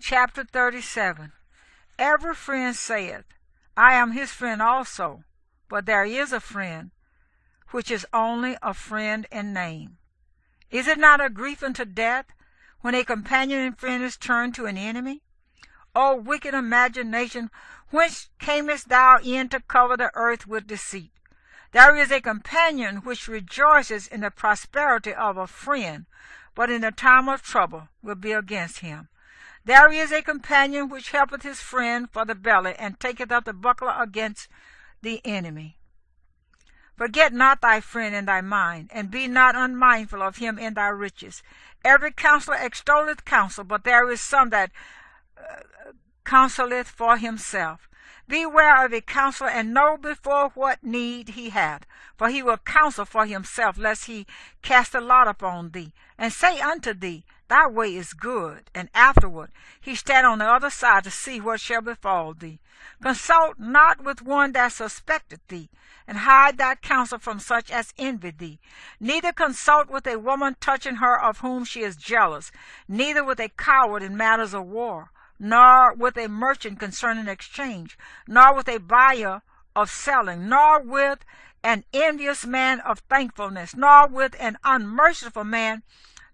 Chapter 37. Every friend saith, I am his friend also, but there is a friend, which is only a friend in name. Is it not a grief unto death, when a companion and friend is turned to an enemy? O wicked imagination, whence camest thou in to cover the earth with deceit? There is a companion which rejoices in the prosperity of a friend, but in the time of trouble will be against him. There is a companion which helpeth his friend for the belly, and taketh up the buckler against the enemy. Forget not thy friend in thy mind, and be not unmindful of him in thy riches. Every counselor extolleth counsel, but there is some that counseleth for himself. Beware of a counselor, and know before what need he hath, for he will counsel for himself, lest he cast a lot upon thee, and say unto thee, Thy way is good, and afterward he stand on the other side to see what shall befall thee. Consult not with one that suspecteth thee, and hide thy counsel from such as envy thee. Neither consult with a woman touching her of whom she is jealous, neither with a coward in matters of war, nor with a merchant concerning exchange, nor with a buyer of selling, nor with an envious man of thankfulness, nor with an unmerciful man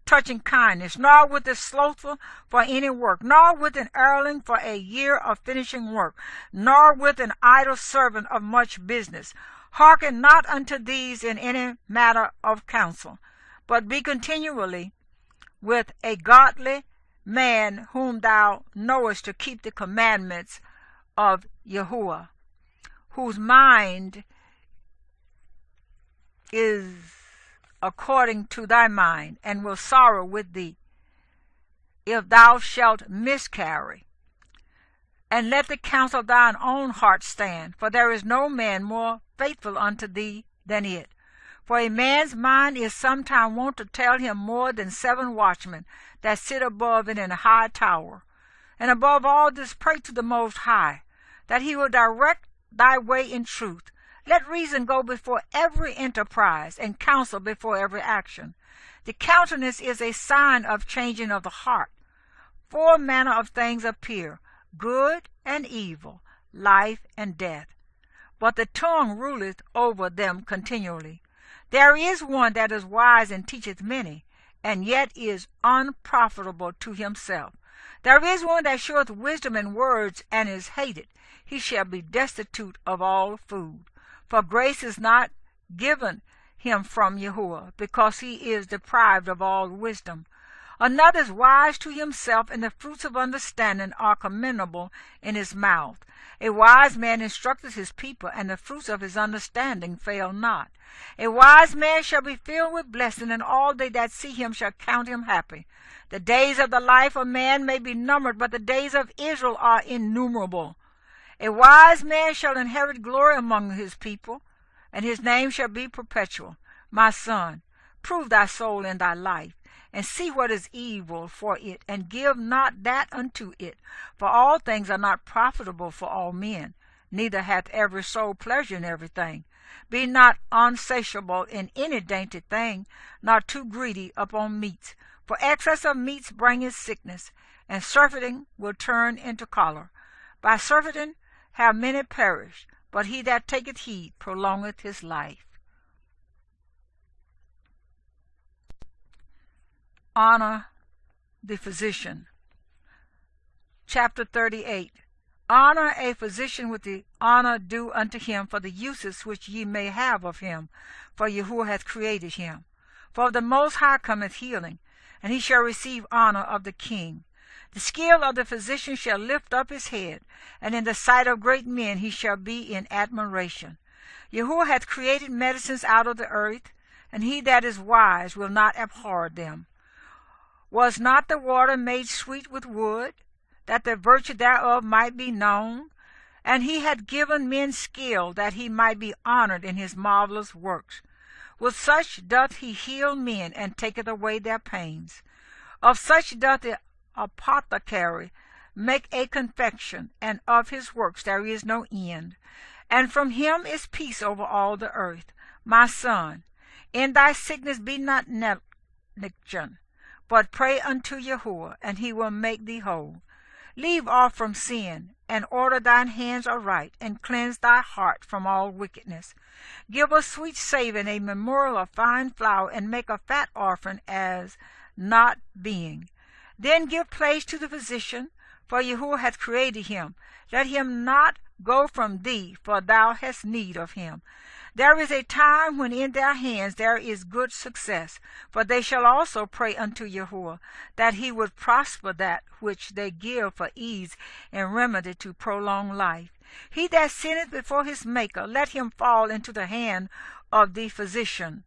touching kindness, nor with the slothful for any work, nor with an erling for a year of finishing work, nor with an idle servant of much business. Hearken not unto these in any matter of counsel, but be continually with a godly man whom thou knowest to keep the commandments of YAHOSHUA, whose mind is according to thy mind, and will sorrow with thee if thou shalt miscarry. And let the counsel of thine own heart stand, for there is no man more faithful unto thee than it. For a man's mind is sometime wont to tell him more than 7 watchmen that sit above it in a high tower. And above all this pray to the Most High, that he will direct thy way in truth. Let reason go before every enterprise, and counsel before every action. The countenance is a sign of changing of the heart. 4 manner of things appear, good and evil, life and death. But the tongue ruleth over them continually. There is one that is wise and teacheth many, and yet is unprofitable to himself. There is one that showeth wisdom in words, and is hated. He shall be destitute of all food. For grace is not given him from YAHOSHUA, because he is deprived of all wisdom. Another is wise to himself, and the fruits of understanding are commendable in his mouth. A wise man instructeth his people, and the fruits of his understanding fail not. A wise man shall be filled with blessing, and all they that see him shall count him happy. The days of the life of man may be numbered, but the days of Israel are innumerable. A wise man shall inherit glory among his people, and his name shall be perpetual. My son, prove thy soul in thy life, and see what is evil for it, and give not that unto it. For all things are not profitable for all men, neither hath every soul pleasure in everything. Be not unsatiable in any dainty thing, nor too greedy upon meats. For excess of meats bringeth sickness, and surfeiting will turn into choler. By surfeiting have many perished, but he that taketh heed prolongeth his life. Honor the physician. Chapter 38. Honor a physician with the honor due unto him for the uses which ye may have of him, for YAHOSHUA hath created him. For of the Most High cometh healing, and he shall receive honor of the king. The skill of the physician shall lift up his head, and in the sight of great men he shall be in admiration. YAHOSHUA hath created medicines out of the earth, and he that is wise will not abhor them. Was not the water made sweet with wood, that the virtue thereof might be known? And he hath given men skill, that he might be honored in his marvelous works. With such doth he heal men, and taketh away their pains. Of such doth the apothecary make a confection, and of his works there is no end. And from him is peace over all the earth. My son, in thy sickness be not negligent, but pray unto YAHOSHUA, and he will make thee whole. Leave off from sin, and order thine hands aright, and cleanse thy heart from all wickedness. Give a sweet savor and a memorial of fine flour, and make a fat offering as not being. Then give place to the physician, for Yahuwah hath created him. Let him not go from thee, for thou hast need of him. There is a time when in their hands there is good success, for they shall also pray unto Yahuwah, that he would prosper that which they give for ease and remedy to prolong life. He that sinneth before his Maker, let him fall into the hand of the physician.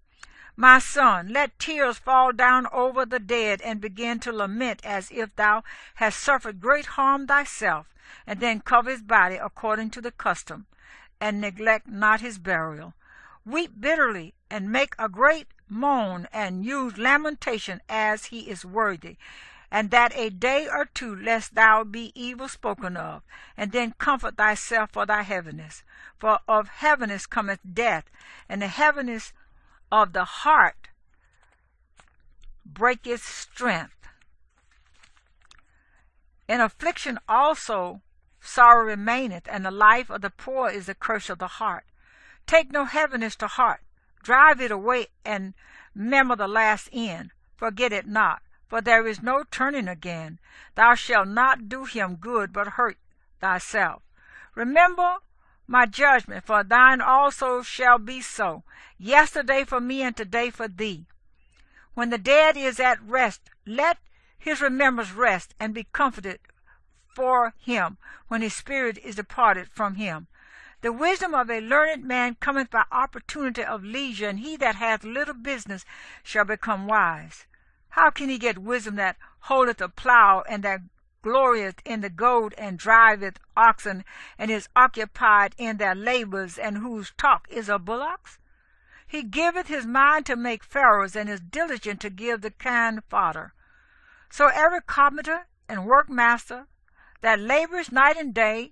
My son, let tears fall down over the dead, and begin to lament as if thou hast suffered great harm thyself, and then cover his body according to the custom, and neglect not his burial. Weep bitterly, and make a great moan, and use lamentation as he is worthy, and that a day or two, lest thou be evil spoken of, and then comfort thyself for thy heaviness. For of heaviness cometh death, and the heaviness of the heart breaketh strength. In affliction also sorrow remaineth, and the life of the poor is the curse of the heart. Take no heaviness to heart, drive it away, and remember the last end. Forget it not, for there is no turning again. Thou shalt not do him good, but hurt thyself. Remember my judgment, for thine also shall be so. Yesterday for me, and today for thee. When the dead is at rest, let his remembrance rest, and be comforted for him when his spirit is departed from him. The wisdom of a learned man cometh by opportunity of leisure, and he that hath little business shall become wise. How can he get wisdom that holdeth a plough, and that glorieth in the goad, and driveth oxen, and is occupied in their labors, and whose talk is of bullocks? He giveth his mind to make furrows, and is diligent to give the kind fodder. So every carpenter and workmaster that labors night and day,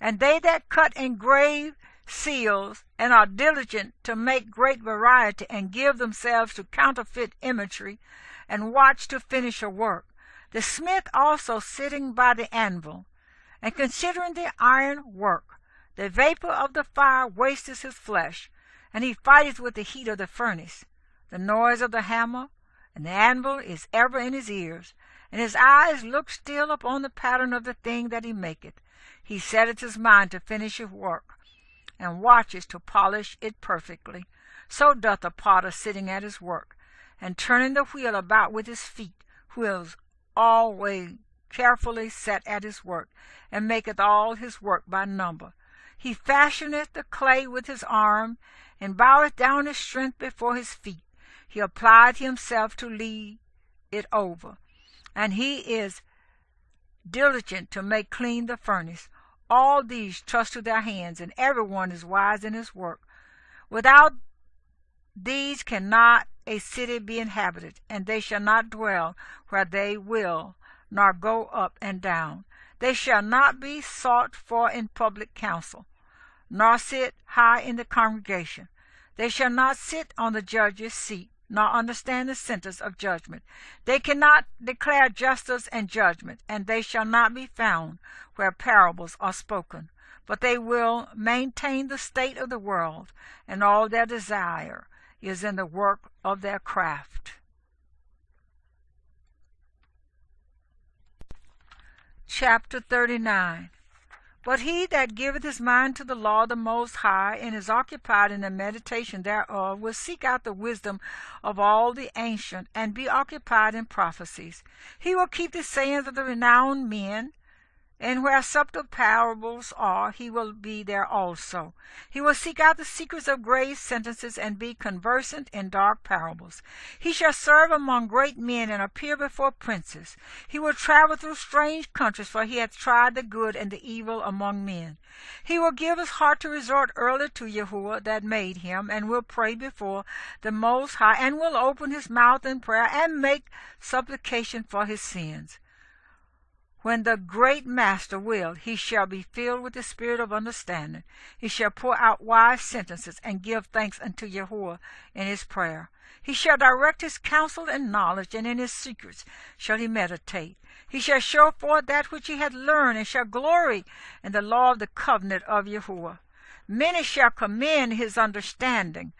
and they that cut and grave seals, and are diligent to make great variety, and give themselves to counterfeit imagery, and watch to finish a work. The smith also sitting by the anvil, and considering the iron work. The vapor of the fire wasteth his flesh, and he fighteth with the heat of the furnace. The noise of the hammer and the anvil is ever in his ears, and his eyes look still upon the pattern of the thing that he maketh. He setteth his mind to finish his work, and watches to polish it perfectly. So doth the potter sitting at his work, and turning the wheel about with his feet, who is always carefully set at his work, and maketh all his work by number. He fashioneth the clay with his arm, and boweth down his strength before his feet. He applied himself to lead it over, and he is diligent to make clean the furnace. All these trust to their hands, and every one is wise in his work. Without these cannot a city be inhabited, and they shall not dwell where they will, nor go up and down. They shall not be sought for in public council, nor sit high in the congregation. They shall not sit on the judge's seat, nor understand the sentence of judgment. They cannot declare justice and judgment, and they shall not be found where parables are spoken. But they will maintain the state of the world, and all their desire is in the work of their craft. Chapter 39. But he that giveth his mind to the law of the Most High, and is occupied in the meditation thereof, will seek out the wisdom of all the ancient, and be occupied in prophecies. He will keep the sayings of the renowned men, and where subtle parables are, he will be there also. He will seek out the secrets of grave sentences, and be conversant in dark parables. He shall serve among great men, and appear before princes. He will travel through strange countries, for he hath tried the good and the evil among men. He will give his heart to resort early to Yahuwah that made him, and will pray before the Most High, and will open his mouth in prayer, and make supplication for his sins. When the great Master will, he shall be filled with the spirit of understanding. He shall pour out wise sentences and give thanks unto Yahuwah in his prayer. He shall direct his counsel in knowledge, and in his secrets shall he meditate. He shall show forth that which he hath learned, and shall glory in the law of the covenant of Yahuwah. Many shall commend his understanding,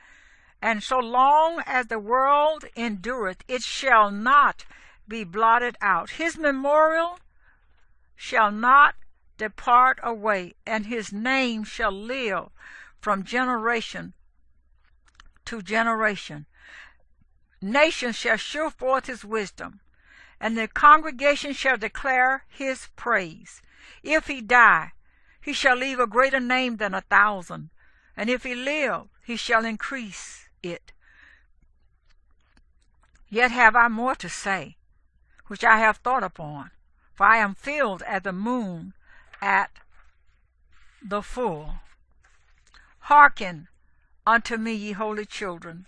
and so long as the world endureth, it shall not be blotted out. His memorial shall not depart away, and his name shall live from generation to generation. Nations shall shew forth his wisdom, and the congregation shall declare his praise. If he die, he shall leave a greater name than 1,000, and if he live, he shall increase it. Yet have I more to say, which I have thought upon, for I am filled as the moon at the full. Hearken unto me, ye holy children,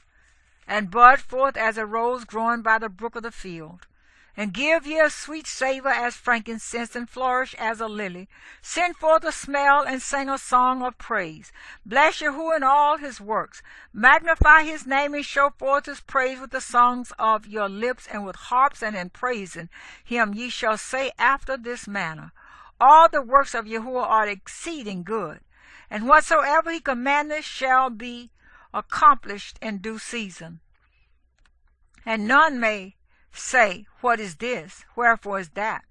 and bud forth as a rose growing by the brook of the field. And give ye a sweet savour as frankincense, and flourish as a lily. Send forth a smell, and sing a song of praise. Bless Yahuwah in all his works. Magnify his name, and show forth his praise with the songs of your lips, and with harps, and in praising him ye shall say after this manner, all the works of Yahuwah are exceeding good, and whatsoever he commandeth shall be accomplished in due season. And none may say, what is this? Wherefore is that?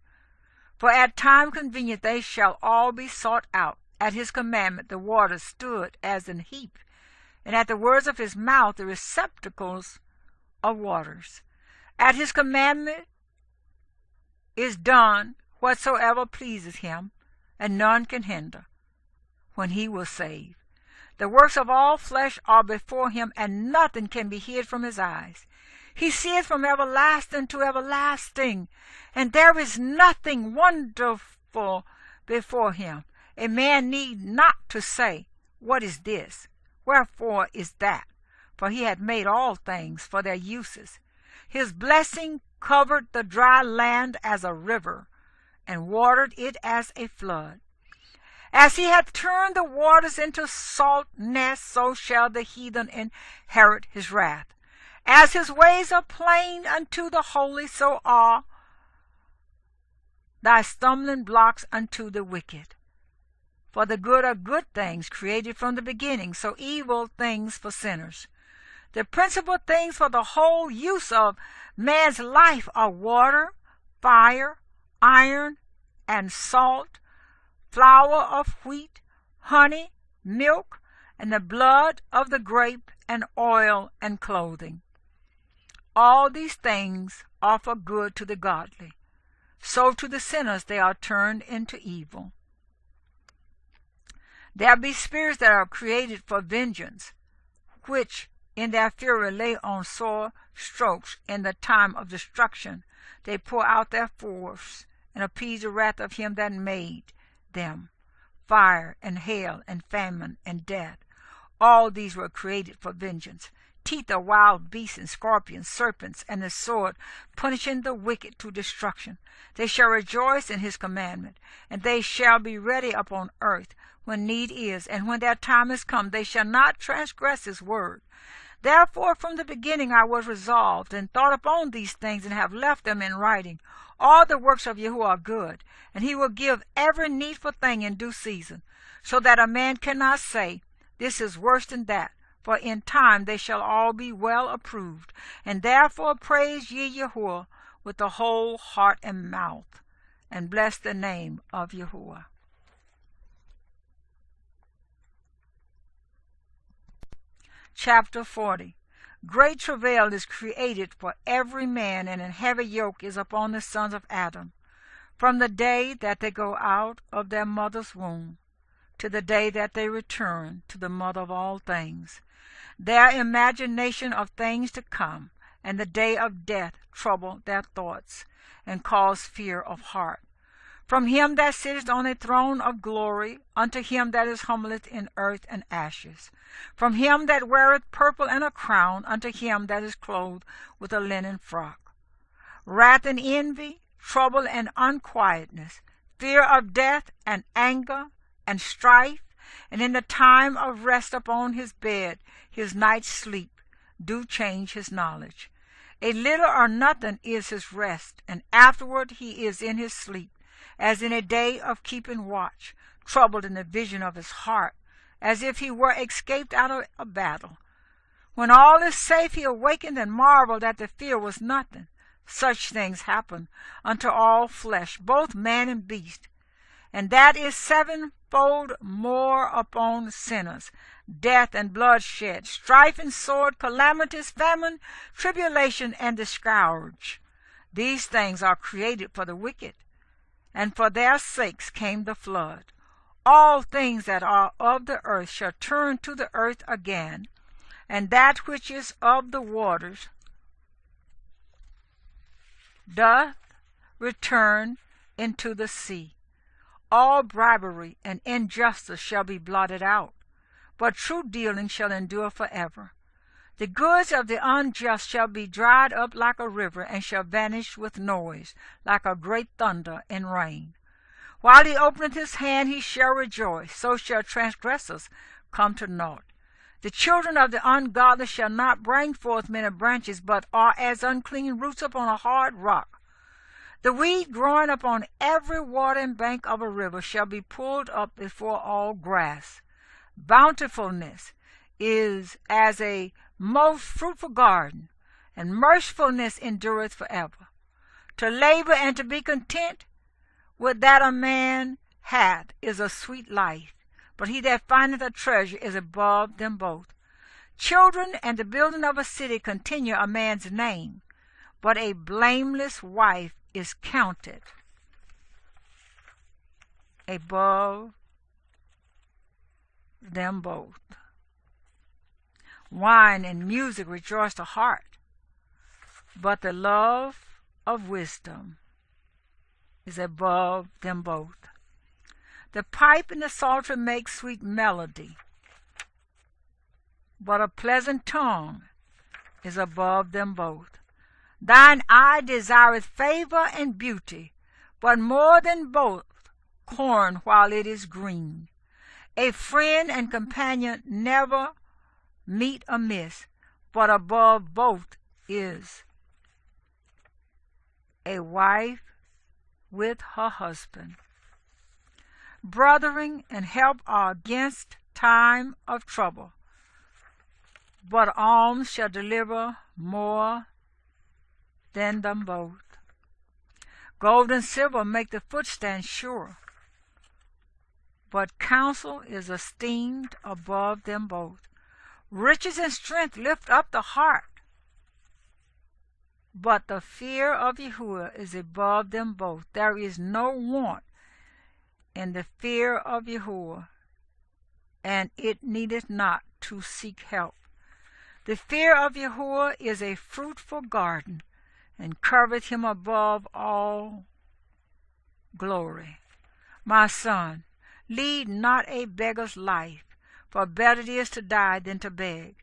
For at time convenient they shall all be sought out. At his commandment the waters stood as an heap, and at the words of his mouth the receptacles of waters. At his commandment is done whatsoever pleases him, and none can hinder when he will save. The works of all flesh are before him, and nothing can be hid from his eyes. He seeth from everlasting to everlasting, and there is nothing wonderful before him. A man need not to say, what is this? Wherefore is that? For he hath made all things for their uses. His blessing covered the dry land as a river, and watered it as a flood. As he hath turned the waters into salt nests, so shall the heathen inherit his wrath. As his ways are plain unto the holy, so are thy stumbling blocks unto the wicked. For the good are good things created from the beginning, so evil things for sinners. The principal things for the whole use of man's life are water, fire, iron, and salt, flour of wheat, honey, milk, and the blood of the grape, and oil, and clothing. All these things are for good to the godly. So to the sinners they are turned into evil. There be spirits that are created for vengeance, which in their fury lay on sore strokes in the time of destruction. They pour out their force, and appease the wrath of him that made them. Fire, and hail, and famine, and death. All these were created for vengeance. Teeth of wild beasts, and scorpions, serpents, and the sword, punishing the wicked to destruction. They shall rejoice in his commandment, and they shall be ready upon earth when need is, and when their time is come, they shall not transgress his word. Therefore from the beginning I was resolved, and thought upon these things, and have left them in writing. All the works of Yahuwah are good, and he will give every needful thing in due season, so that a man cannot say, this is worse than that. For in time they shall all be well approved. And therefore praise ye Yahuwah with the whole heart and mouth, and bless the name of Yahuwah. Chapter 40. Great travail is created for every man, and an heavy yoke is upon the sons of Adam, from the day that they go out of their mother's womb, to the day that they return to the mother of all things. Their imagination of things to come, and the day of death trouble their thoughts, and cause fear of heart. From him that sitteth on a throne of glory, unto him that is humbleth in earth and ashes. From him that weareth purple and a crown, unto him that is clothed with a linen frock. Wrath and envy, trouble and unquietness, fear of death and anger and strife, and in the time of rest upon his bed, his night's sleep, do change his knowledge. A little or nothing is his rest, and afterward he is in his sleep, as in a day of keeping watch, troubled in the vision of his heart, as if he were escaped out of a battle. When all is safe, he awakened and marveled that the fear was nothing. Such things happen unto all flesh, both man and beast, and that is sevenfold more upon sinners, death and bloodshed, strife and sword, calamities, famine, tribulation, and the scourge. These things are created for the wicked, and for their sakes came the flood. All things that are of the earth shall turn to the earth again, and that which is of the waters doth return into the sea. All bribery and injustice shall be blotted out, but true dealing shall endure forever. The goods of the unjust shall be dried up like a river, and shall vanish with noise, like a great thunder and rain. While he openeth his hand, he shall rejoice, so shall transgressors come to naught. The children of the ungodly shall not bring forth many branches, but are as unclean roots upon a hard rock. The weed growing upon every watering bank of a river shall be pulled up before all grass. Bountifulness is as a most fruitful garden, and mercifulness endureth forever. To labor and to be content with that a man hath is a sweet life, but he that findeth a treasure is above them both. Children and the building of a city continue a man's name, but a blameless wife is counted above them both. Wine and music rejoice the heart, but the love of wisdom is above them both. The pipe and the psaltery make sweet melody, but a pleasant tongue is above them both. Thine eye desireth favor and beauty, but more than both corn while it is green. A friend and companion never meet amiss, but above both is a wife with her husband. Brothering and help are against time of trouble, but alms shall deliver more than them both. Gold and silver make the foot stand sure, but counsel is esteemed above them both. Riches and strength lift up the heart, but the fear of Yahuwah is above them both. There is no want in the fear of Yahuwah, and it needeth not to seek help. The fear of Yahuwah is a fruitful garden, and covereth him above all glory. My son, lead not a beggar's life, for better it is to die than to beg.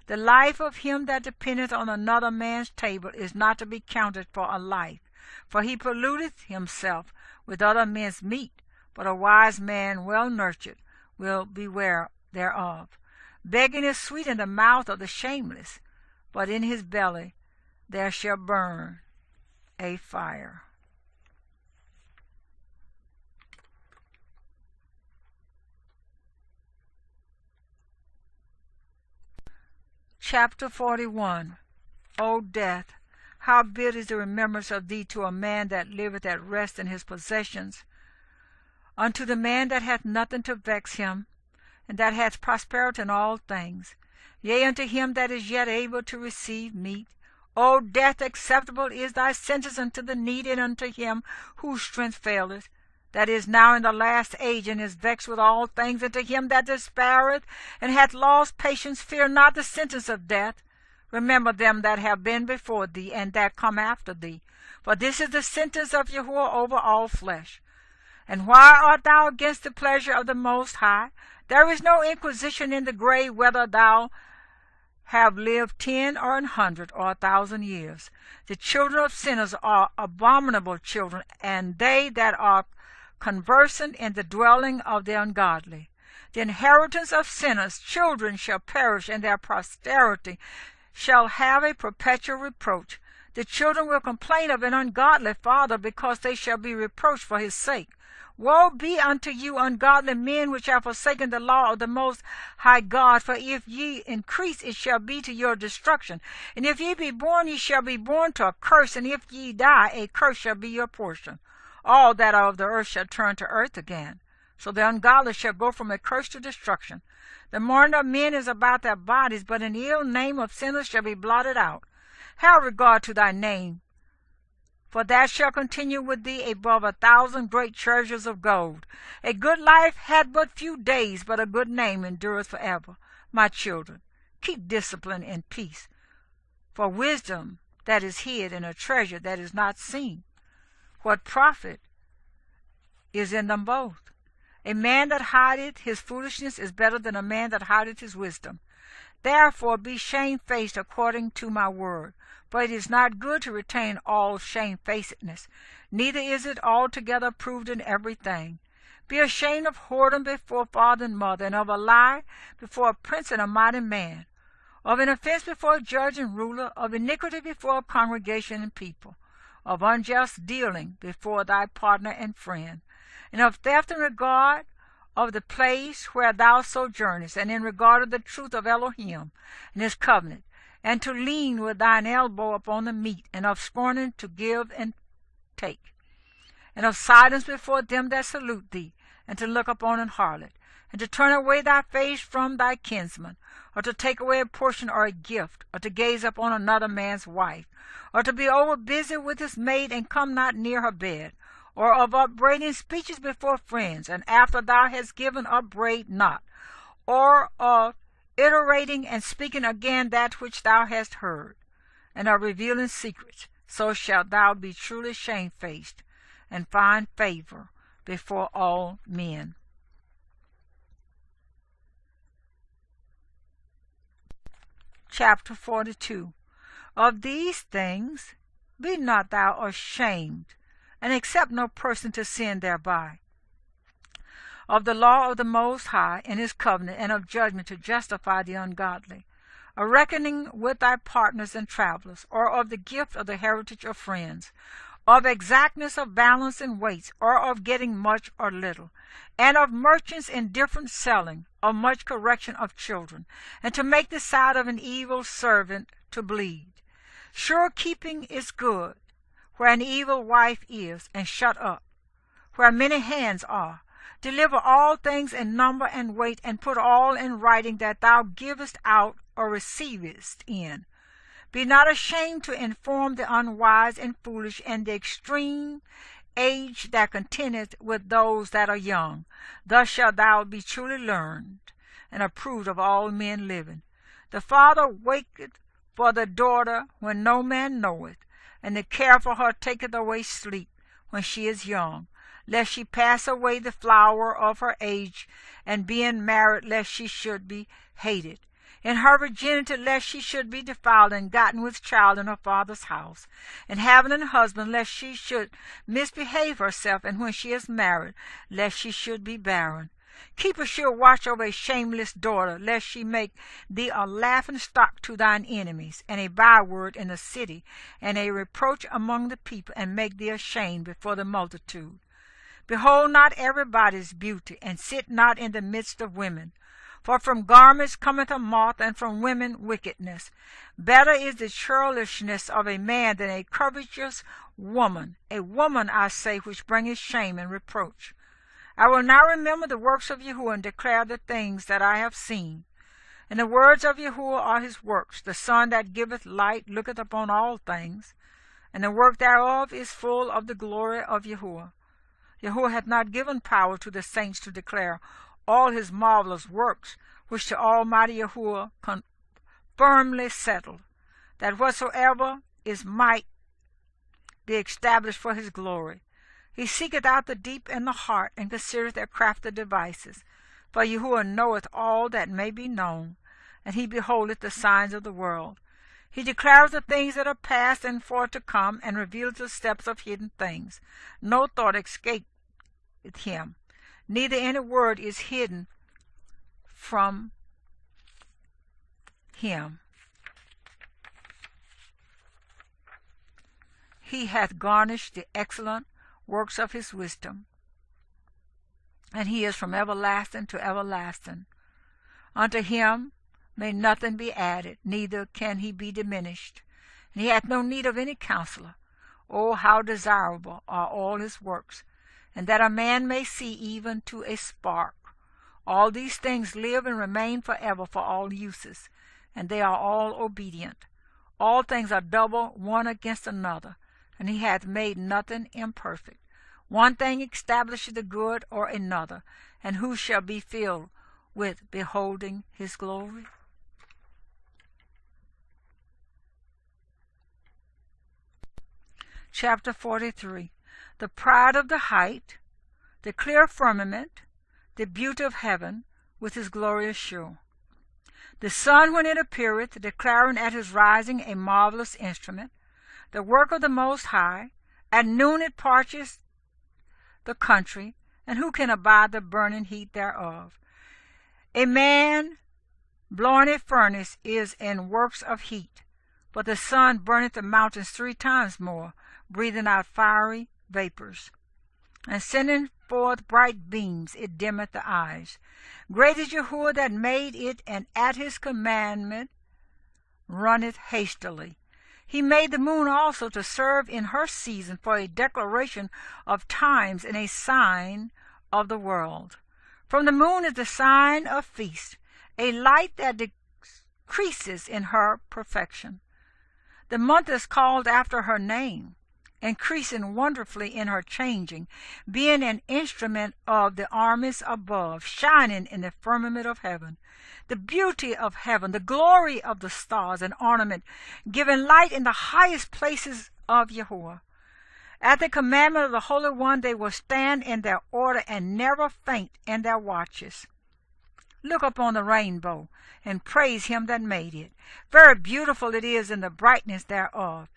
The life of him that dependeth on another man's table is not to be counted for a life, for he polluteth himself with other men's meat. But a wise man well nurtured will beware thereof. Begging is sweet in the mouth of the shameless, but in his belly there shall burn a fire. Chapter 41. O death, how bitter is the remembrance of thee to a man that liveth at rest in his possessions, unto the man that hath nothing to vex him, and that hath prosperity in all things, yea, unto him that is yet able to receive meat. O death, acceptable is thy sentence unto the needy, and unto him whose strength faileth, that is now in the last age, and is vexed with all things. And to him that despaireth, and hath lost patience, fear not the sentence of death. Remember them that have been before thee, and that come after thee. For this is the sentence of Yahuwah over all flesh. And why art thou against the pleasure of the Most High? There is no inquisition in the grave, whether thou have lived 10 or 100 or 1,000 years. The children of sinners are abominable children, and they that are conversant in the dwelling of the ungodly. The inheritance of sinners' children shall perish, and their posterity shall have a perpetual reproach. The children will complain of an ungodly father, because they shall be reproached for his sake. Woe be unto you, ungodly men, which have forsaken the law of the Most High God! For if ye increase, it shall be to your destruction. And if ye be born, ye shall be born to a curse. And if ye die, a curse shall be your portion. All that are of the earth shall turn to earth again. So the ungodly shall go from a curse to destruction. The mourning of men is about their bodies, but an ill name of sinners shall be blotted out. Have regard to thy name, for that shall continue with thee above 1,000 great treasures of gold. A good life hath but few days, but a good name endureth forever. My children, keep discipline in peace, for wisdom that is hid in a treasure that is not seen. What profit is in them both? A man that hideth his foolishness is better than a man that hideth his wisdom. Therefore be shamefaced according to my word. For it is not good to retain all shamefacedness, neither is it altogether approved in everything. Be ashamed of whoredom before father and mother, and of a lie before a prince and a mighty man, of an offense before a judge and ruler, of iniquity before a congregation and people, of unjust dealing before thy partner and friend, and of theft in regard of the place where thou sojournest, and in regard of the truth of Elohim and his covenant, and to lean with thine elbow upon the meat, and of scorning to give and take, and of silence before them that salute thee, and to look upon an harlot, and to turn away thy face from thy kinsman, or to take away a portion or a gift, or to gaze upon another man's wife, or to be over busy with his maid, and come not near her bed, or of upbraiding speeches before friends, and after thou hast given upbraid not, or of iterating and speaking again that which thou hast heard, and of revealing secrets. So shalt thou be truly shamefaced, and find favor before all men. Chapter 42. Of these things be not thou ashamed, and accept no person to sin thereby. Of the law of the Most High and his covenant, and of judgment to justify the ungodly, a reckoning with thy partners and travelers, or of the gift of the heritage of friends, of exactness of balance and weights, or of getting much or little, and of merchants indifferent selling, of much correction of children, and to make the side of an evil servant to bleed. Sure keeping is good, where an evil wife is, and shut up, where many hands are. Deliver all things in number and weight, and put all in writing that thou givest out or receivest in. Be not ashamed to inform the unwise and foolish, and the extreme age that contendeth with those that are young. Thus shalt thou be truly learned, and approved of all men living. The father waketh for the daughter when no man knoweth, and the care for her taketh away sleep when she is young, lest she pass away the flower of her age, and being married, lest she should be hated. In her virginity, lest she should be defiled, and gotten with child in her father's house. And having an husband, lest she should misbehave herself, and when she is married, lest she should be barren. Keep a sure watch over a shameless daughter, lest she make thee a laughing stock to thine enemies, and a byword in the city, and a reproach among the people, and make thee ashamed before the multitude. Behold not everybody's beauty, and sit not in the midst of women. For from garments cometh a moth, and from women wickedness. Better is the churlishness of a man than a covetous woman, a woman, I say, which bringeth shame and reproach. I will now remember the works of Yahuwah, and declare the things that I have seen. And the words of Yahuwah are his works. The sun that giveth light looketh upon all things, and the work thereof is full of the glory of Yahuwah. Yahuwah hath not given power to the saints to declare all his marvelous works, which the Almighty Yahuwah firmly settled, that whatsoever is might be established for his glory. He seeketh out the deep and the heart, and considereth their crafty devices. For Yahuwah knoweth all that may be known, and he beholdeth the signs of the world. He declares the things that are past and for to come, and reveals the steps of hidden things. No thought escapeth him, neither any word is hidden from him. He hath garnished the excellent works of his wisdom, and he is from everlasting to everlasting. Unto him may nothing be added, neither can he be diminished. And he hath no need of any counselor. Oh, how desirable are all his works, and that a man may see even to a spark. All these things live and remain forever for all uses, and they are all obedient. All things are double one against another, and he hath made nothing imperfect. One thing establisheth the good or another, and who shall be filled with beholding his glory? Chapter 43. The pride of the height, the clear firmament, the beauty of heaven, with his glorious show. The sun when it appeareth, declaring at his rising a marvelous instrument, the work of the Most High. At noon it parches the country, and who can abide the burning heat thereof? A man blowing a furnace is in works of heat, but the sun burneth the mountains 3 times more, breathing out fiery vapors, and sending forth bright beams. It dimmeth the eyes. Great is YAHOSHUA that made it, and at his commandment runneth hastily. He made the moon also to serve in her season for a declaration of times and a sign of the world. From the moon is the sign of feast, a light that decreases in her perfection. The month is called after her name, increasing wonderfully in her changing, being an instrument of the armies above, shining in the firmament of heaven. The beauty of heaven, the glory of the stars, an ornament, giving light in the highest places of YAHOSHUA. At the commandment of the Holy One they will stand in their order and never faint in their watches. Look upon the rainbow, and praise him that made it. Very beautiful it is in the brightness thereof.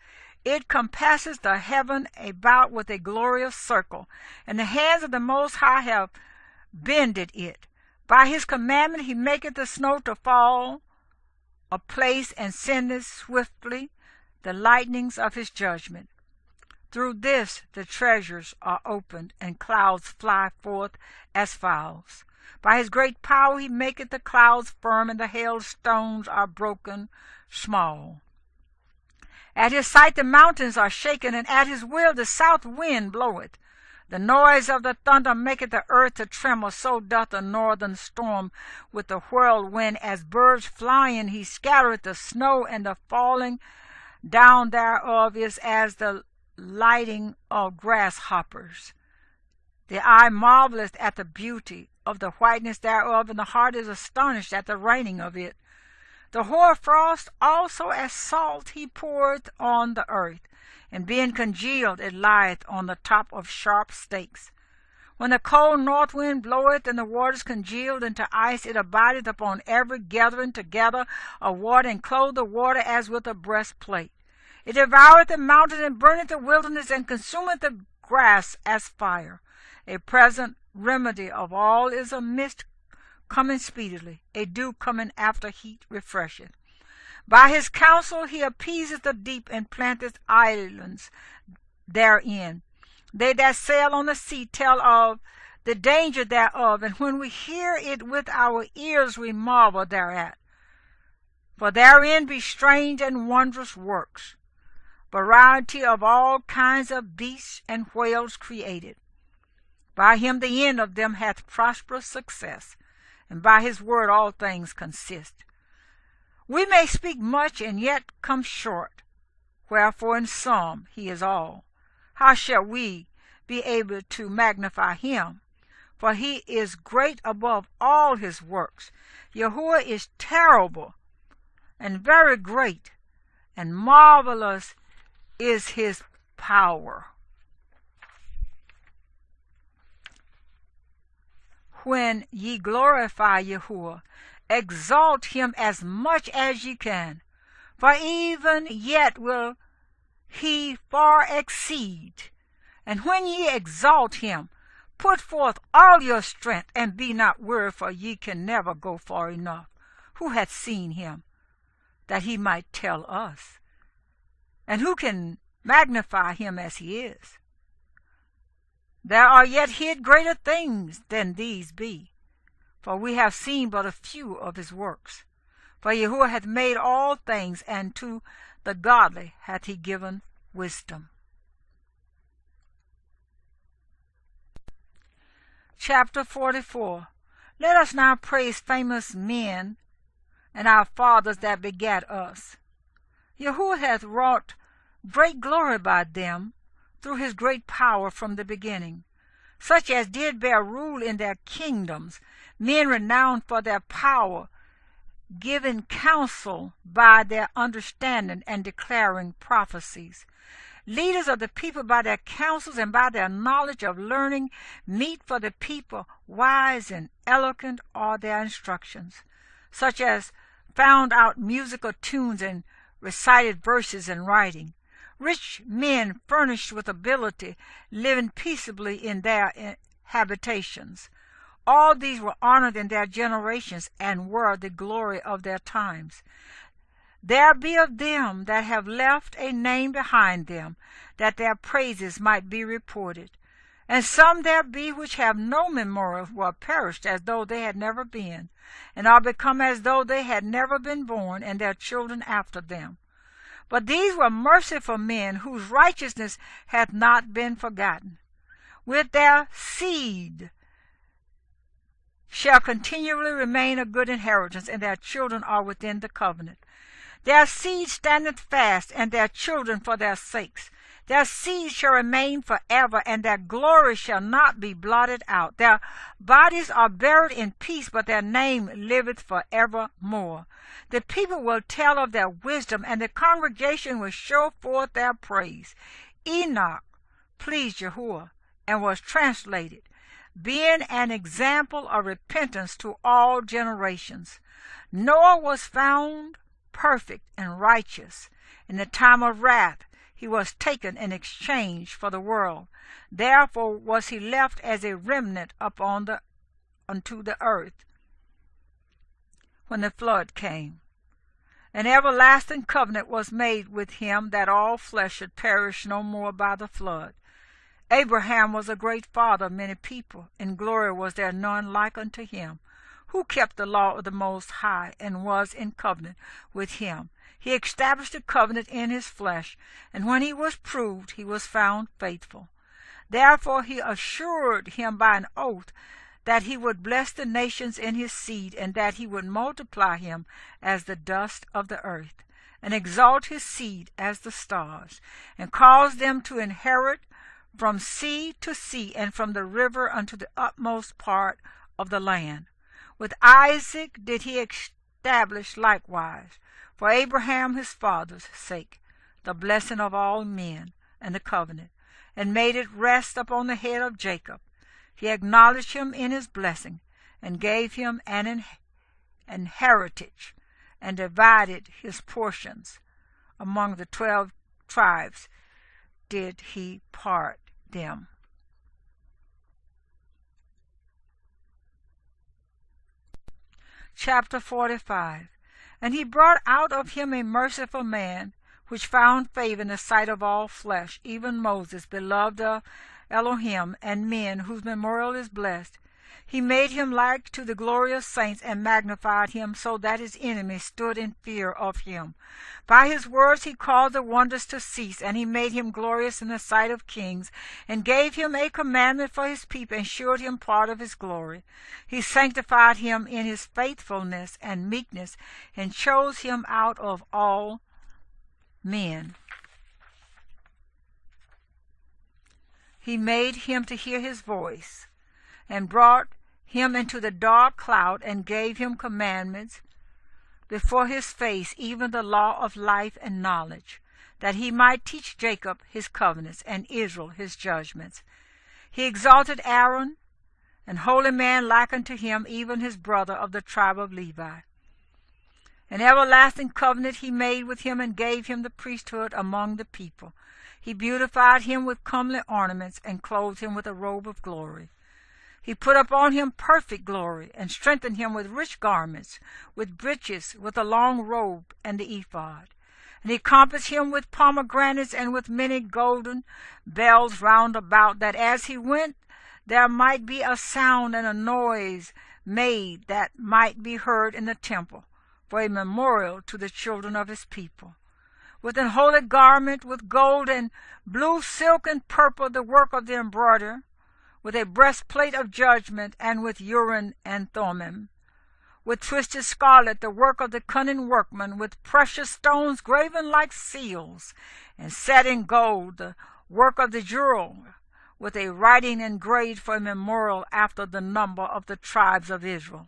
It compasses the heaven about with a glorious circle, and the hands of the Most High have bended it. By his commandment he maketh the snow to fall a place, and sendeth swiftly the lightnings of his judgment. Through this the treasures are opened, and clouds fly forth as fowls. By his great power he maketh the clouds firm, and the hailstones are broken small. At his sight the mountains are shaken, and at his will the south wind bloweth. The noise of the thunder maketh the earth to tremble, so doth the northern storm with the whirlwind. As birds flying he scattereth the snow, and the falling down thereof is as the lighting of grasshoppers. The eye marveleth at the beauty of the whiteness thereof, and the heart is astonished at the raining of it. The hoarfrost also as salt he poureth on the earth, and being congealed it lieth on the top of sharp stakes. When the cold north wind bloweth, and the waters congealed into ice, it abideth upon every gathering together of water, and clotheth the water as with a breastplate. It devoureth the mountains, and burneth the wilderness, and consumeth the grass as fire. A present remedy of all is a mist coming speedily, a dew coming after heat refresheth. By his counsel he appeaseth the deep, and planteth islands therein. They that sail on the sea tell of the danger thereof, and when we hear it with our ears we marvel thereat. For therein be strange and wondrous works, variety of all kinds of beasts and whales created. By him the end of them hath prosperous success, and by his word all things consist. We may speak much and yet come short, wherefore in sum he is all. How shall we be able to magnify him? For he is great above all his works. YAHOSHUA is terrible and very great, and marvelous is his power. When ye glorify YAHOSHUA, exalt him as much as ye can, for even yet will he far exceed. And when ye exalt him, put forth all your strength, and be not weary, for ye can never go far enough. Who hath seen him, that he might tell us? And who can magnify him as he is? There are yet hid greater things than these be, for we have seen but a few of his works. For Yahuwah hath made all things, and to the godly hath he given wisdom. Chapter 44. Let us now praise famous men and our fathers that begat us. Yahuwah hath wrought great glory by them through his great power from the beginning, such as did bear rule in their kingdoms, men renowned for their power, giving counsel by their understanding and declaring prophecies. Leaders of the people by their counsels and by their knowledge of learning, meet for the people, wise and eloquent are their instructions, such as found out musical tunes and recited verses in writing. Rich men furnished with ability, living peaceably in their habitations. All these were honored in their generations, and were the glory of their times. There be of them that have left a name behind them, that their praises might be reported. And some there be which have no memorial, who are perished as though they had never been, and are become as though they had never been born, and their children after them. But these were merciful men, whose righteousness hath not been forgotten. With their seed shall continually remain a good inheritance, and their children are within the covenant. Their seed standeth fast, and their children for their sakes. Their seed shall remain forever, and their glory shall not be blotted out. Their bodies are buried in peace, but their name liveth forevermore. The people will tell of their wisdom, and the congregation will show forth their praise. Enoch pleased Yahuwah, and was translated, being an example of repentance to all generations. Noah was found perfect and righteous. In the time of wrath he was taken in exchange for the world. Therefore was he left as a remnant unto the earth when the flood came. An everlasting covenant was made with him, that all flesh should perish no more by the flood. Abraham was a great father of many people. In glory was there none like unto him, who kept the law of the Most High, and was in covenant with him. He established a covenant in his flesh, and when he was proved, he was found faithful. Therefore he assured him by an oath that he would bless the nations in his seed, and that he would multiply him as the dust of the earth, and exalt his seed as the stars, and cause them to inherit from sea to sea, and from the river unto the utmost part of the land. With Isaac did he establish likewise, for Abraham his father's sake, the blessing of all men, and the covenant, and made it rest upon the head of Jacob. He acknowledged him in his blessing, and gave him an heritage, and divided his portions. Among the 12 tribes did he part them. Chapter 45. And he brought out of him a merciful man, which found favor in the sight of all flesh, even Moses, beloved of Elohim, and men, whose memorial is blessed. He made him like to the glorious saints, and magnified him, so that his enemies stood in fear of him. By his words he caused the wonders to cease, and he made him glorious in the sight of kings, and gave him a commandment for his people, and shewed him part of his glory. He sanctified him in his faithfulness and meekness, and chose him out of all men. He made him to hear his voice, and brought him into the dark cloud, and gave him commandments before his face, even the law of life and knowledge, that he might teach Jacob his covenants, and Israel his judgments. He exalted Aaron, An holy man like unto him, even his brother of the tribe of Levi. An everlasting covenant he made with him, and gave him the priesthood among the people. He beautified him with comely ornaments, and clothed him with a robe of glory. He put upon him perfect glory, and strengthened him with rich garments, with breeches, with a long robe, and the ephod. And he compassed him with pomegranates, and with many golden bells round about, that as he went there might be a sound and a noise made that might be heard in the temple, for a memorial to the children of his people. With an holy garment, with gold and blue silk and purple, the work of the embroiderer, with a breastplate of judgment, and with Urim and Thummim, with twisted scarlet, the work of the cunning workman, with precious stones graven like seals, and set in gold, the work of the jeweler, with a writing engraved for a memorial after the number of the tribes of Israel.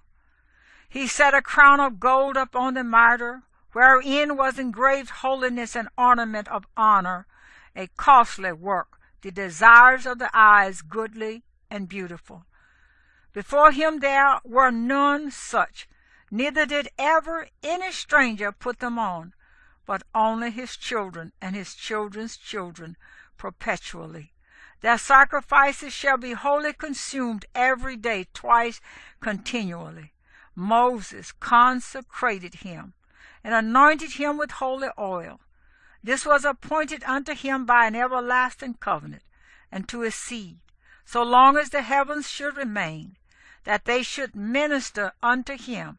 He set a crown of gold upon the mitre, wherein was engraved holiness and ornament of honor, a costly work, the desires of the eyes goodly and beautiful. Before him there were none such, neither did ever any stranger put them on, but only his children and his children's children perpetually. Their sacrifices shall be wholly consumed every day, twice continually. Moses consecrated him, and anointed him with holy oil. This was appointed unto him by an everlasting covenant, and to his seed, so long as the heavens should remain, that they should minister unto him,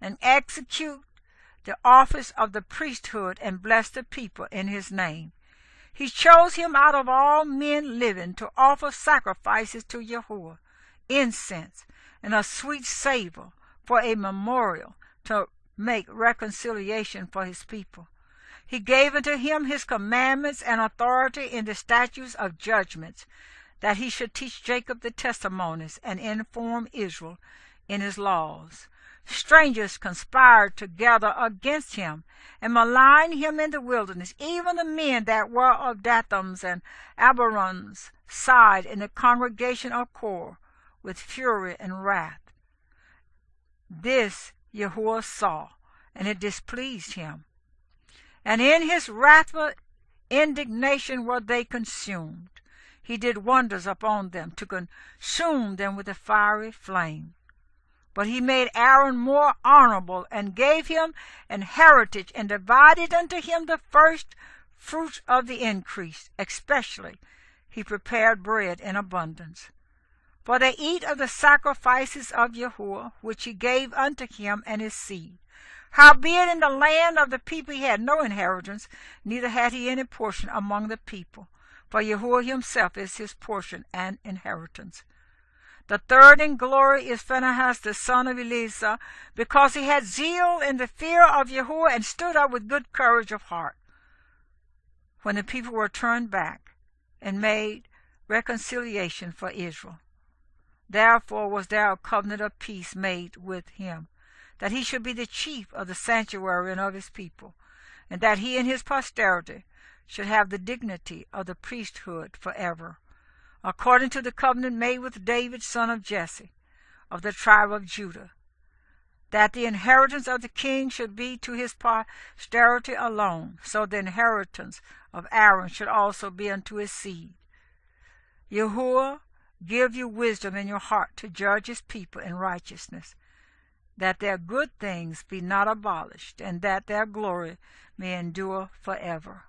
and execute the office of the priesthood, and bless the people in his name. He chose him out of all men living to offer sacrifices to Yahuwah, incense, and a sweet savor, for a memorial, to make reconciliation for his people. He gave unto him his commandments and authority in the statutes of judgments, that he should teach Jacob the testimonies, and inform Israel in his laws. Strangers conspired together against him, and maligned him in the wilderness. Even the men that were of Datham's and Abiram's side in the congregation of Kor, with fury and wrath. This Yahuwah saw, and it displeased him. And in his wrathful indignation were they consumed. He did wonders upon them, to consume them with a fiery flame. But he made Aaron more honorable, and gave him an heritage, and divided unto him the first fruits of the increase. Especially he prepared bread in abundance. For they eat of the sacrifices of Yahuwah, which he gave unto him and his seed. Howbeit in the land of the people he had no inheritance, neither had he any portion among the people. For Yahuwah himself is his portion and inheritance. The third in glory is Phinehas the son of Eleazar, because he had zeal in the fear of Yahuwah, and stood up with good courage of heart, when the people were turned back, and made reconciliation for Israel. Therefore was there a covenant of peace made with him, that he should be the chief of the sanctuary and of his people, and that he and his posterity should have the dignity of the priesthood forever, according to the covenant made with David son of Jesse, of the tribe of Judah, that the inheritance of the king should be to his posterity alone, so the inheritance of Aaron should also be unto his seed. Yahuwah give you wisdom in your heart to judge his people in righteousness, that their good things be not abolished, and that their glory may endure forever.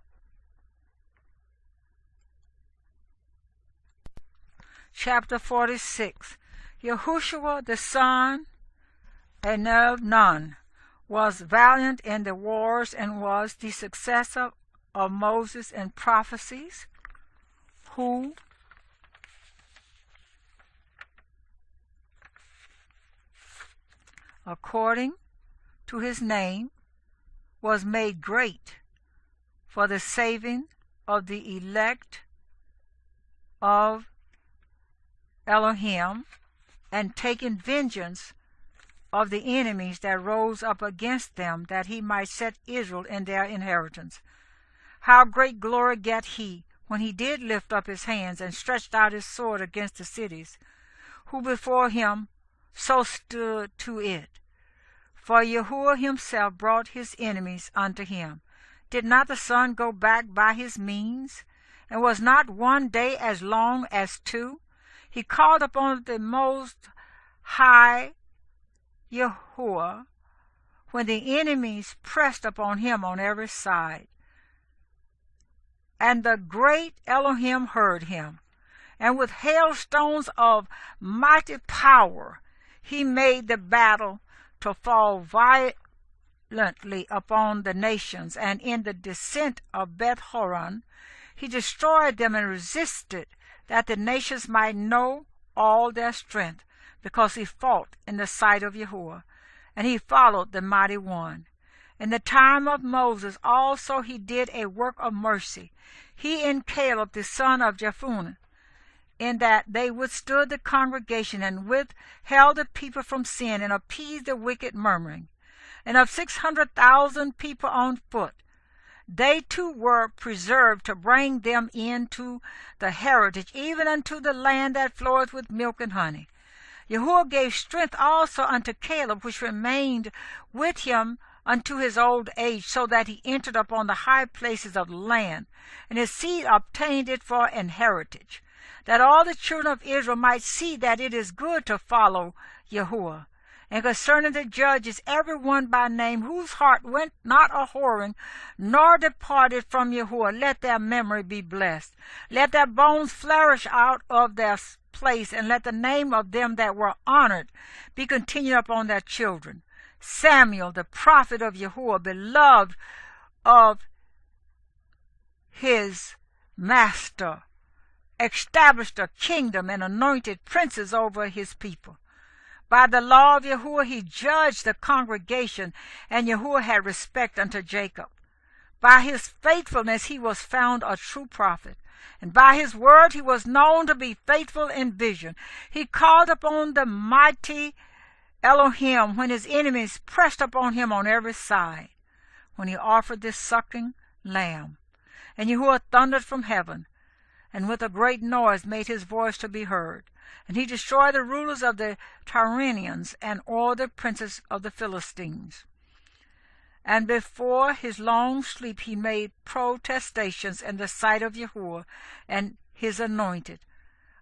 Chapter 46. YAHOSHUA the son of Nun was valiant in the wars, and was the successor of Moses in prophecies, who according to his name was made great for the saving of the elect of Elohim, and taking vengeance of the enemies that rose up against them, that he might set Israel in their inheritance. How great glory gat he, when he did lift up his hands, and stretched out his sword against the cities, who before him so stood to it. For Yahuwah himself brought his enemies unto him. Did not the sun go back by his means? And was not one day as long as two? He called upon the Most High Yahuwah when the enemies pressed upon him on every side. And the great Elohim heard him, and with hailstones of mighty power he made the battle to fall violently upon the nations, and in the descent of Beth-horon he destroyed them and resisted, that the nations might know all their strength, because he fought in the sight of Yahuwah, and he followed the mighty one. In the time of Moses also he did a work of mercy, he and Caleb the son of Jephunneh, in that they withstood the congregation, and withheld the people from sin, and appeased the wicked murmuring. And of 600,000 people on foot, they too were preserved to bring them into the heritage, even unto the land that floweth with milk and honey. Yahuwah gave strength also unto Caleb, which remained with him unto his old age, so that he entered upon the high places of the land, and his seed obtained it for an heritage, that all the children of Israel might see that it is good to follow Yahuwah. And concerning the judges, every one by name, whose heart went not a-whoring, nor departed from Yahuwah, let their memory be blessed. Let their bones flourish out of their place, and let the name of them that were honored be continued upon their children. Samuel, the prophet of Yahuwah, beloved of his master, established a kingdom and anointed princes over his people. By the law of Yahuwah he judged the congregation, and Yahuwah had respect unto Jacob. By his faithfulness he was found a true prophet, and by his word he was known to be faithful in vision. He called upon the mighty Elohim when his enemies pressed upon him on every side, when he offered this suckling lamb. And Yahuwah thundered from heaven, and with a great noise made his voice to be heard. And he destroyed the rulers of the Tyrians, and all the princes of the Philistines. And before his long sleep he made protestations in the sight of Yahuwah and his anointed.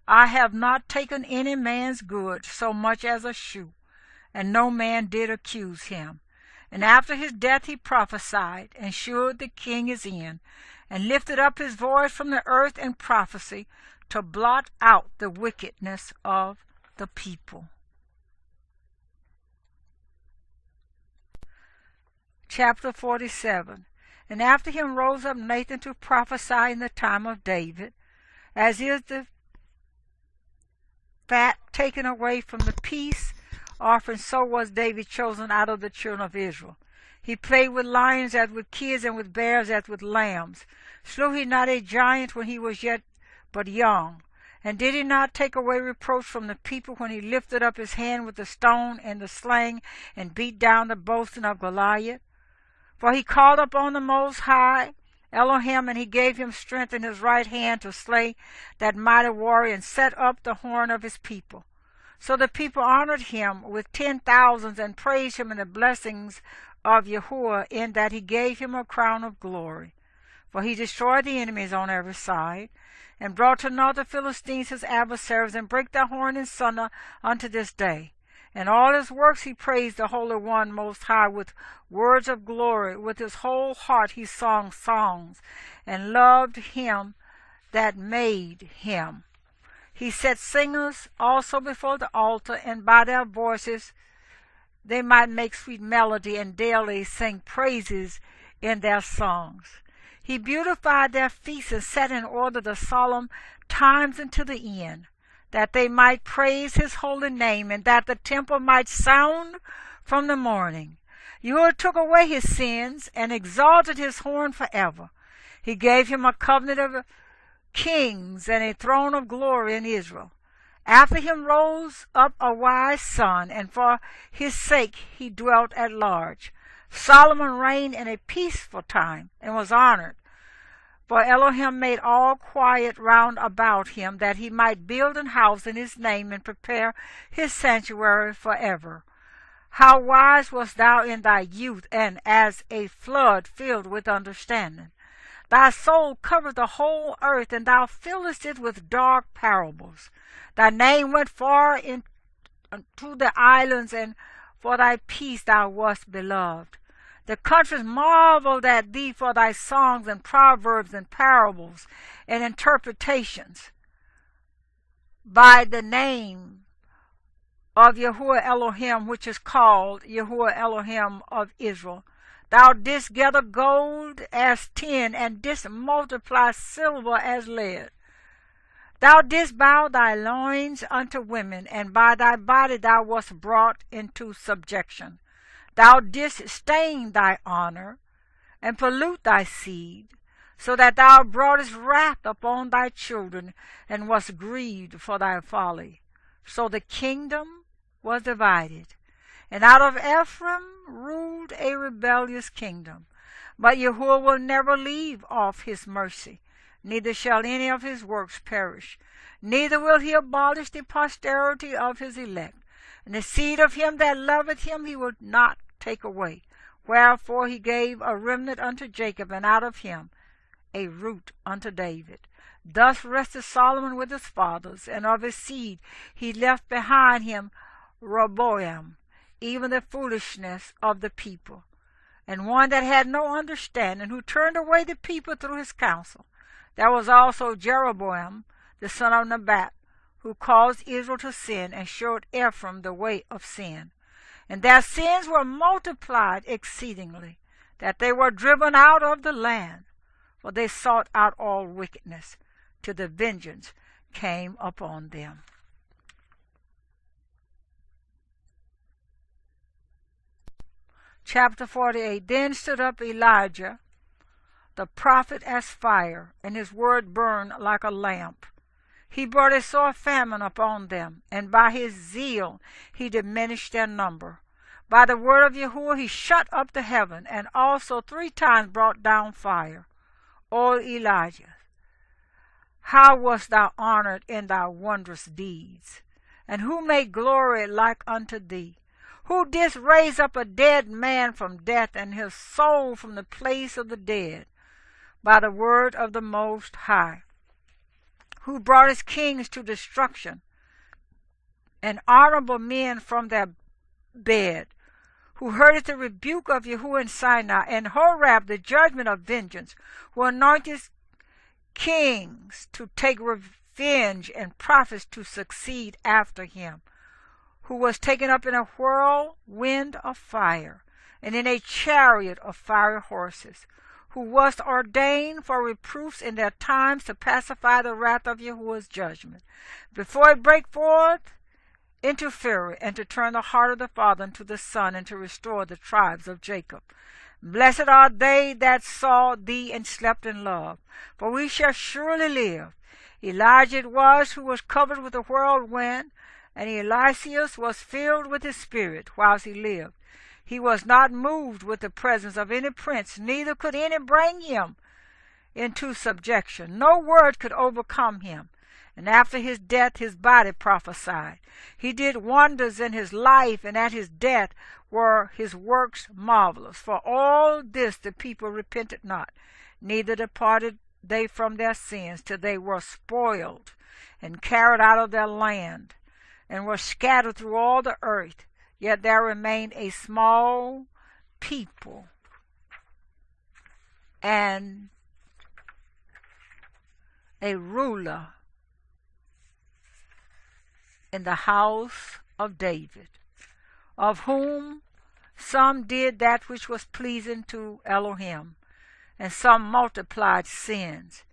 I have not taken any man's good so much as a shoe, and no man did accuse him. And after his death he prophesied, and shewed the king his end, and lifted up his voice from the earth in prophecy, to blot out the wickedness of the people. Chapter 47. And after him rose up Nathan to prophesy in the time of David, as is the fat taken away from the peace offering, so was David chosen out of the children of Israel. He played with lions as with kids, and with bears as with lambs. Slew he not a giant when he was yet but young? And did he not take away reproach from the people when he lifted up his hand with the stone and the sling, and beat down the boasting of Goliath? For he called upon the Most High Elohim, and he gave him strength in his right hand to slay that mighty warrior, and set up the horn of his people. So the people honored him with 10,000s, and praised him in the blessings of Yahuwah, in that he gave him a crown of glory. For he destroyed the enemies on every side, and brought to naught the Philistines his adversaries, and brake their horn in sunder unto this day. In all his works he praised the Holy One Most High with words of glory. With his whole heart he sung songs, and loved him that made him. He set singers also before the altar, and by their voices they might make sweet melody, and daily sing praises in their songs. He beautified their feasts, and set in order the solemn times unto the end, that they might praise his holy name, and that the temple might sound from the morning. Yahuwah took away his sins, and exalted his horn forever. He gave him a covenant of kings, and a throne of glory in Israel. After him rose up a wise son, and for his sake he dwelt at large. Solomon reigned in a peaceful time, and was honored. For Elohim made all quiet round about him, that he might build an house in his name, and prepare his sanctuary forever. How wise wast thou in thy youth, and as a flood filled with understanding. Thy soul covered the whole earth, and thou fillest it with dark parables. Thy name went far into the islands, and for thy peace thou wast beloved. The countries marveled at thee for thy songs and proverbs and parables and interpretations by the name of Yahuwah Elohim, which is called Yahuwah Elohim of Israel. Thou didst gather gold as tin, and didst multiply silver as lead. Thou didst bow thy loins unto women, and by thy body thou wast brought into subjection. Thou didst stain thy honor, and pollute thy seed, so that thou broughtest wrath upon thy children, and wast grieved for thy folly. So the kingdom was divided, and out of Ephraim ruled a rebellious kingdom. But Yahuwah will never leave off his mercy, neither shall any of his works perish. Neither will he abolish the posterity of his elect, and the seed of him that loveth him he will not take away. Wherefore he gave a remnant unto Jacob, and out of him a root unto David. Thus rested Solomon with his fathers, and of his seed he left behind him Rehoboam, even the foolishness of the people, and one that had no understanding, who turned away the people through his counsel. There was also Jeroboam, the son of Nebat, who caused Israel to sin, and showed Ephraim the way of sin. And their sins were multiplied exceedingly, that they were driven out of the land, for they sought out all wickedness, till the vengeance came upon them. Chapter 48. Then stood up Elijah, the prophet, as fire, and his word burned like a lamp. He brought a sore famine upon them, and by his zeal he diminished their number. By the word of Yahuwah he shut up the heaven, and also 3 times brought down fire. O Elijah, how wast thou honored in thy wondrous deeds? And who made glory like unto thee? Who didst raise up a dead man from death, and his soul from the place of the dead? By the word of the Most High. Who brought his kings to destruction, and honorable men from their bed, who heard the rebuke of Yahuwah in Sinai, and Horeb the judgment of vengeance, who anointed kings to take revenge, and prophets to succeed after him, who was taken up in a whirlwind of fire, and in a chariot of fiery horses, who was ordained for reproofs in their times, to pacify the wrath of Yahuwah's judgment, before it break forth into fury, and to turn the heart of the father unto the son, and to restore the tribes of Jacob. Blessed are they that saw thee and slept in love, for we shall surely live. Elijah it was who was covered with a whirlwind, and Eliseus was filled with his spirit whilst he lived. He was not moved with the presence of any prince, neither could any bring him into subjection. No word could overcome him. And after his death his body prophesied. He did wonders in his life, and at his death were his works marvelous. For all this the people repented not, neither departed they from their sins, till they were spoiled and carried out of their land, and were scattered through all the earth. Yet there remained a small people, and a ruler in the house of David, of whom some did that which was pleasing to Elohim, and some multiplied sins.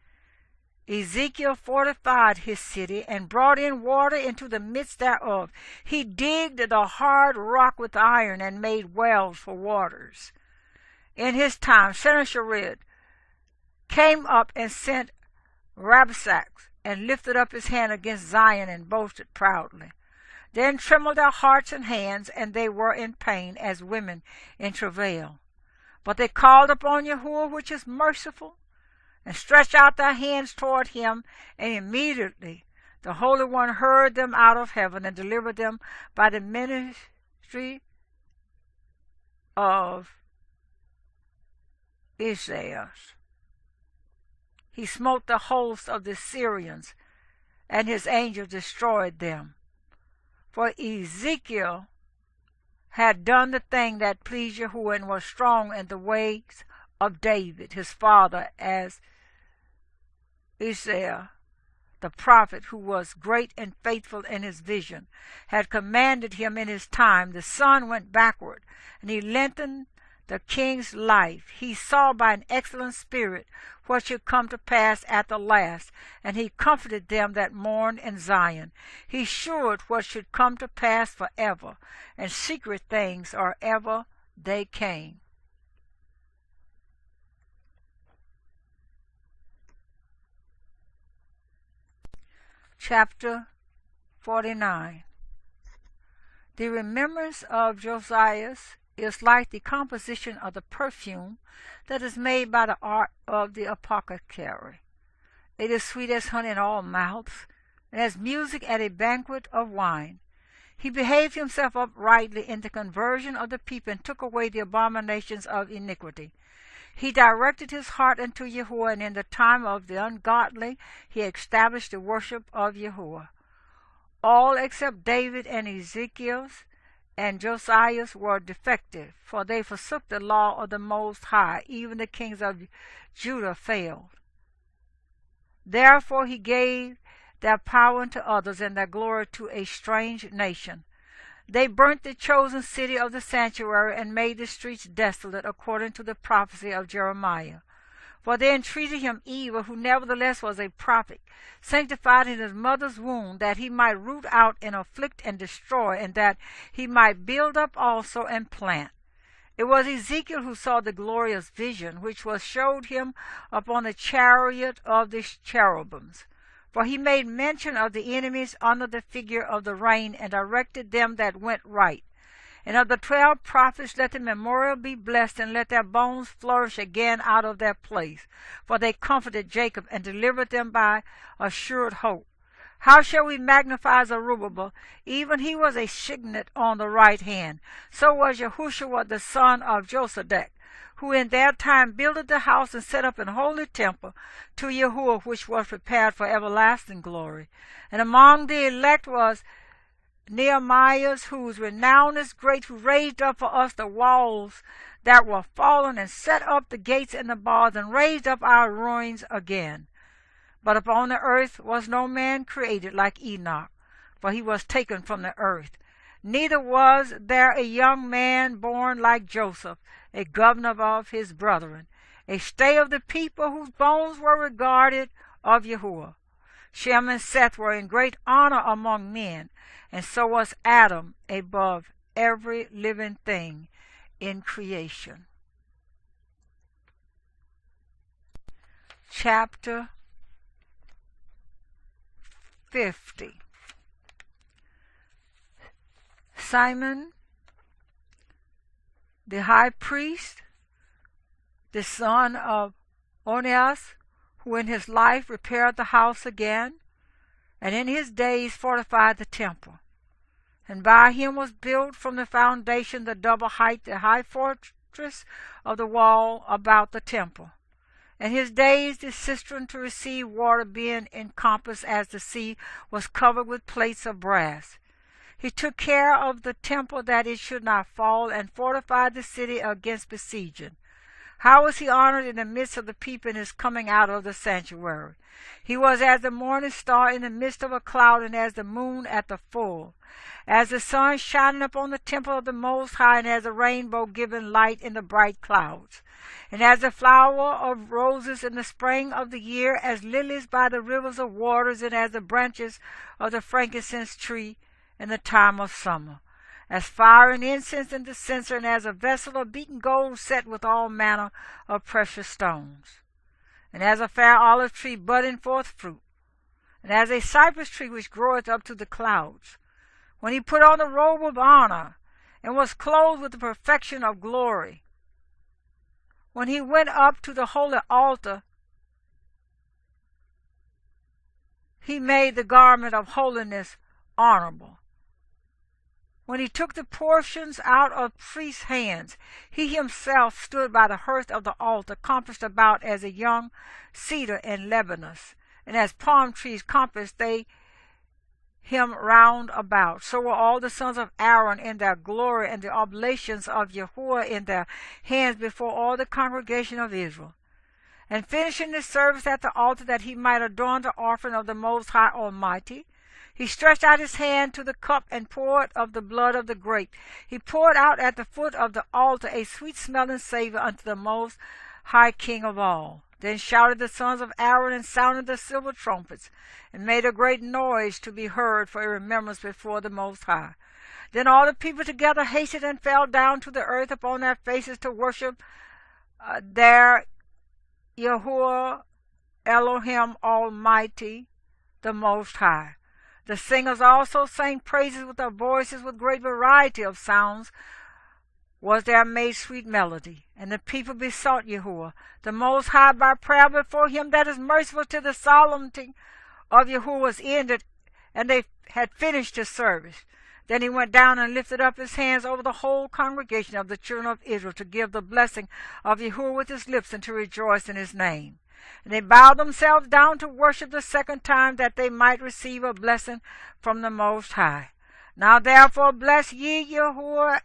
Ezekiel fortified his city, and brought in water into the midst thereof. He digged the hard rock with iron, and made wells for waters. In his time Sennacherib came up and sent Rabshakeh, and lifted up his hand against Zion, and boasted proudly. Then trembled their hearts and hands, and they were in pain as women in travail. But they called upon Yahuwah, which is merciful, and stretched out their hands toward him, and immediately the Holy One heard them out of heaven and delivered them by the ministry of Isaiah. He smote the host of the Syrians, and his angels destroyed them. For Ezekiel had done the thing that pleased Yahuwah, and was strong in the ways of David his father, as Isaiah the prophet, who was great and faithful in his vision, had commanded him in his time. The sun went backward, and he lengthened the king's life. He saw by an excellent spirit what should come to pass at the last, and he comforted them that mourned in Zion. He shewed what should come to pass forever, and secret things or ever they came. Chapter 49. The remembrance of Josiah is like the composition of the perfume that is made by the art of the apothecary. It is sweet as honey in all mouths, and as music at a banquet of wine. He behaved himself uprightly in the conversion of the people, and took away the abominations of iniquity. He directed his heart unto Yahuwah, and in the time of the ungodly he established the worship of Yahuwah. All except David and Ezekiel and Josiah were defective, for they forsook the law of the Most High. Even the kings of Judah failed. Therefore he gave their power unto others, and their glory to a strange nation. They burnt the chosen city of the sanctuary, and made the streets desolate, according to the prophecy of Jeremiah. For they entreated him evil, who nevertheless was a prophet, sanctified in his mother's womb, that he might root out and afflict and destroy, and that he might build up also and plant. It was Ezekiel who saw the glorious vision, which was showed him upon the chariot of the cherubims. For he made mention of the enemies under the figure of the rain, and directed them that went right. And of the 12 prophets let the memorial be blessed, and let their bones flourish again out of their place. For they comforted Jacob, and delivered them by assured hope. How shall we magnify Zerubbabel? Even he was a signet on the right hand. So was YAHOSHUA the son of Josedek, who in their time builded the house and set up an holy temple to Yahuwah, which was prepared for everlasting glory. And among the elect was Nehemiah, whose renown is great, who raised up for us the walls that were fallen, and set up the gates and the bars, and raised up our ruins again. But upon the earth was no man created like Enoch, for he was taken from the earth. Neither was there a young man born like Joseph, a governor of his brethren, a stay of the people, whose bones were regarded of Yahuwah. Shem and Seth were in great honor among men, and so was Adam above every living thing in creation. Chapter 50. Simon, the high priest, the son of Onias, who in his life repaired the house again, and in his days fortified the temple. And by him was built from the foundation the double height, the high fortress of the wall about the temple. In his days the cistern to receive water being encompassed as the sea was covered with plates of brass. He took care of the temple that it should not fall, and fortified the city against besieging. How was he honored in the midst of the people in his coming out of the sanctuary? He was as the morning star in the midst of a cloud, and as the moon at the full, as the sun shining upon the temple of the Most High, and as a rainbow giving light in the bright clouds, and as the flower of roses in the spring of the year, as lilies by the rivers of waters, and as the branches of the frankincense tree in the time of summer, as fire and incense in the censer, and as a vessel of beaten gold set with all manner of precious stones, and as a fair olive tree budding forth fruit, and as a cypress tree which groweth up to the clouds. When he put on the robe of honor, and was clothed with the perfection of glory, when he went up to the holy altar he made the garment of holiness honorable. When he took the portions out of priests' hands, he himself stood by the hearth of the altar, compassed about as a young cedar in Lebanon, and as palm trees compassed they him round about. So were all the sons of Aaron in their glory, and the oblations of YAHOSHUA in their hands before all the congregation of Israel. And finishing his service at the altar, that he might adorn the offering of the Most High Almighty, he stretched out his hand to the cup and poured of the blood of the grape. He poured out at the foot of the altar a sweet-smelling savor unto the Most High King of all. Then shouted the sons of Aaron, and sounded the silver trumpets, and made a great noise to be heard for a remembrance before the Most High. Then all the people together hasted and fell down to the earth upon their faces to worship their YAHOSHUA Elohim Almighty, the Most High. The singers also sang praises with their voices, with great variety of sounds was there made sweet melody. And the people besought YAHOSHUA, the Most High, by prayer before him that is merciful, till the solemnity of YAHOSHUA was ended, and they had finished his service. Then he went down and lifted up his hands over the whole congregation of the children of Israel, to give the blessing of YAHOSHUA with his lips, and to rejoice in his name. And they bowed themselves down to worship the second time, that they might receive a blessing from the Most High. Now therefore bless ye YAHOSHUA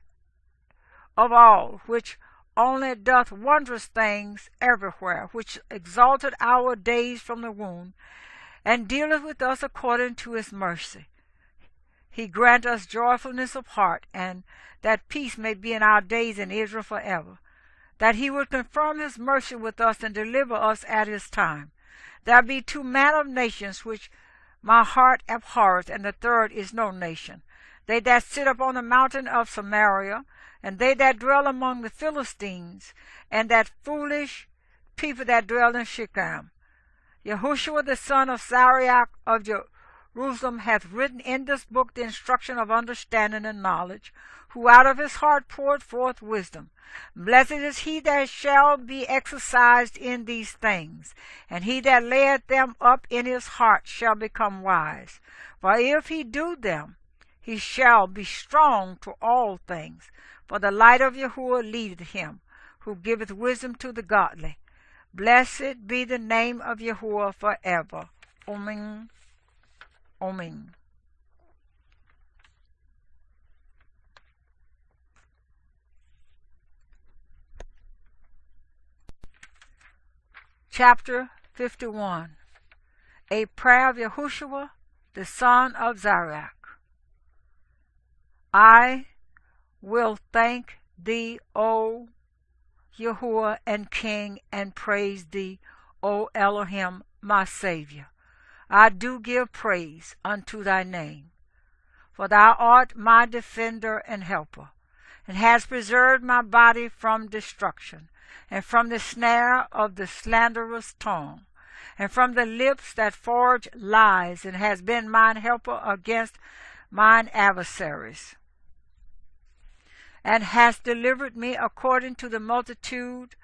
of all, which only doth wondrous things everywhere, which exalted our days from the womb, and dealeth with us according to his mercy. He grant us joyfulness of heart, and that peace may be in our days in Israel forever. That he would confirm his mercy with us, and deliver us at his time. There be two manner of nations which my heart abhorreth, and the third is no nation. They that sit upon the mountain of Samaria, and they that dwell among the Philistines, and that foolish people that dwell in Shechem. YAHOSHUA the son of Sirach of Jerusalem hath written in this book the instruction of understanding and knowledge, who out of his heart poured forth wisdom. Blessed is he that shall be exercised in these things, and he that layeth them up in his heart shall become wise. For if he do them, he shall be strong to all things. For the light of YAHOSHUA leadeth him, who giveth wisdom to the godly. Blessed be the name of YAHOSHUA forever. Amen. Amen. Chapter 51. A prayer of YAHOSHUA, the son of Sirach. I will thank thee, O YAHOSHUA and King, and praise thee, O Elohim, my Savior. I do give praise unto thy name, for thou art my defender and helper, and hast preserved my body from destruction, and from the snare of the slanderous tongue, and from the lips that forge lies, and has been mine helper against mine adversaries, and hast delivered me according to the multitude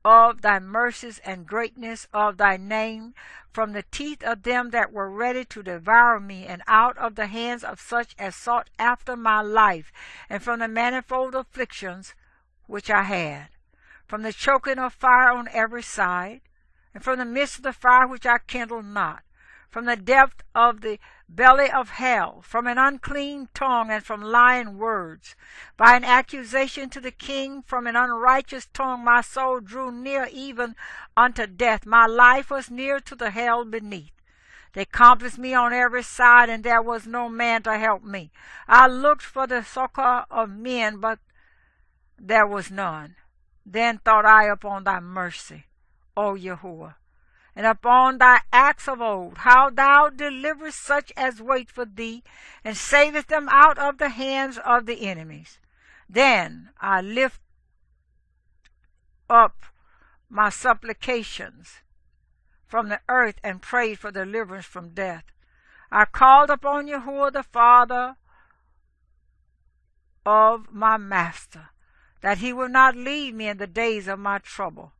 of thy mercies and greatness of thy name, from the teeth of them that were ready to devour me, and out of the hands of such as sought after my life, and from the manifold afflictions which I had, from the choking of fire on every side, and from the midst of the fire which I kindled not, from the depth of the belly of hell, from an unclean tongue, and from lying words, by an accusation to the king, from an unrighteous tongue my soul drew near even unto death. My life was near to the hell beneath. They compassed me on every side, and there was no man to help me. I looked for the succor of men, but there was none. Then thought I upon thy mercy, O YAHOSHUA, and upon thy acts of old, how thou deliverest such as wait for thee, and savest them out of the hands of the enemies. Then I lift up my supplications from the earth, and prayed for deliverance from death. I called upon YAHOSHUA, the Father of my master, that he will not leave me in the days of my trouble,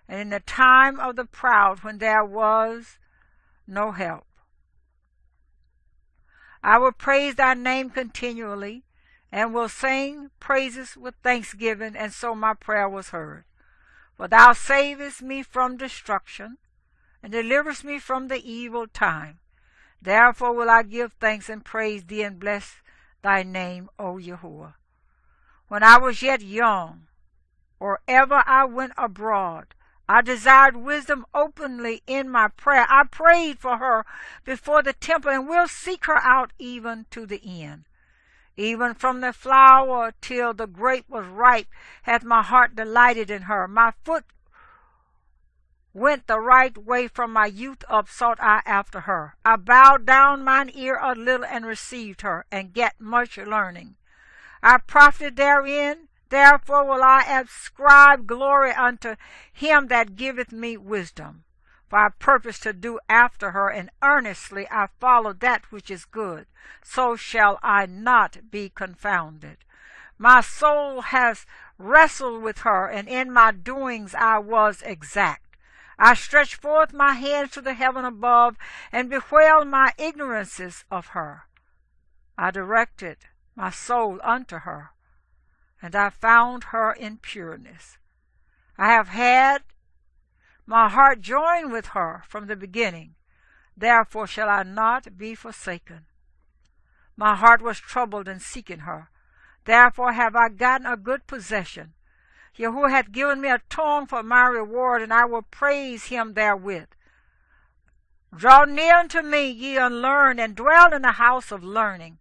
and in the time of the proud, when there was no help. I will praise thy name continually, and will sing praises with thanksgiving, and so my prayer was heard. For thou savest me from destruction, and deliverest me from the evil time. Therefore will I give thanks and praise thee, and bless thy name, O Yahuwah. When I was yet young, or ever I went abroad, I desired wisdom openly in my prayer. I prayed for her before the temple, and will seek her out even to the end. Even from the flower till the grape was ripe, hath my heart delighted in her. My foot went the right way from my youth up, sought I after her. I bowed down mine ear a little, and received her, and get much learning. I profited therein, therefore will I ascribe glory unto him that giveth me wisdom. For I purpose to do after her, and earnestly I follow that which is good. So shall I not be confounded. My soul has wrestled with her, and in my doings I was exact. I stretched forth my hands to the heaven above, and bewailed my ignorances of her. I directed my soul unto her, and I found her in pureness. I have had my heart joined with her from the beginning, therefore shall I not be forsaken. My heart was troubled in seeking her, therefore have I gotten a good possession. Yahuwah hath given me a tongue for my reward, and I will praise him therewith. Draw near unto me, ye unlearned, and dwell in the house of learning.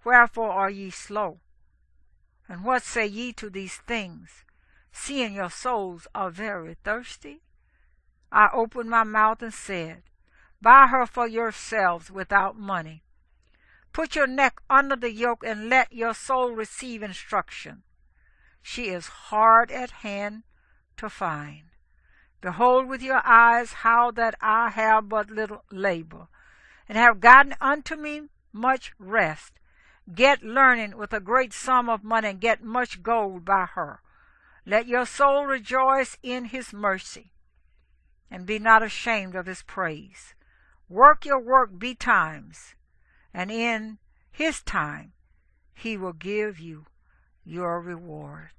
Wherefore are ye slow? And what say ye to these things, seeing your souls are very thirsty? I opened my mouth and said, buy her for yourselves without money. Put your neck under the yoke, and let your soul receive instruction. She is hard at hand to find. Behold with your eyes how that I have but little labor, and have gotten unto me much rest. Get learning with a great sum of money, and get much gold by her. Let your soul rejoice in his mercy, and be not ashamed of his praise. Work your work betimes, and in his time he will give you your reward.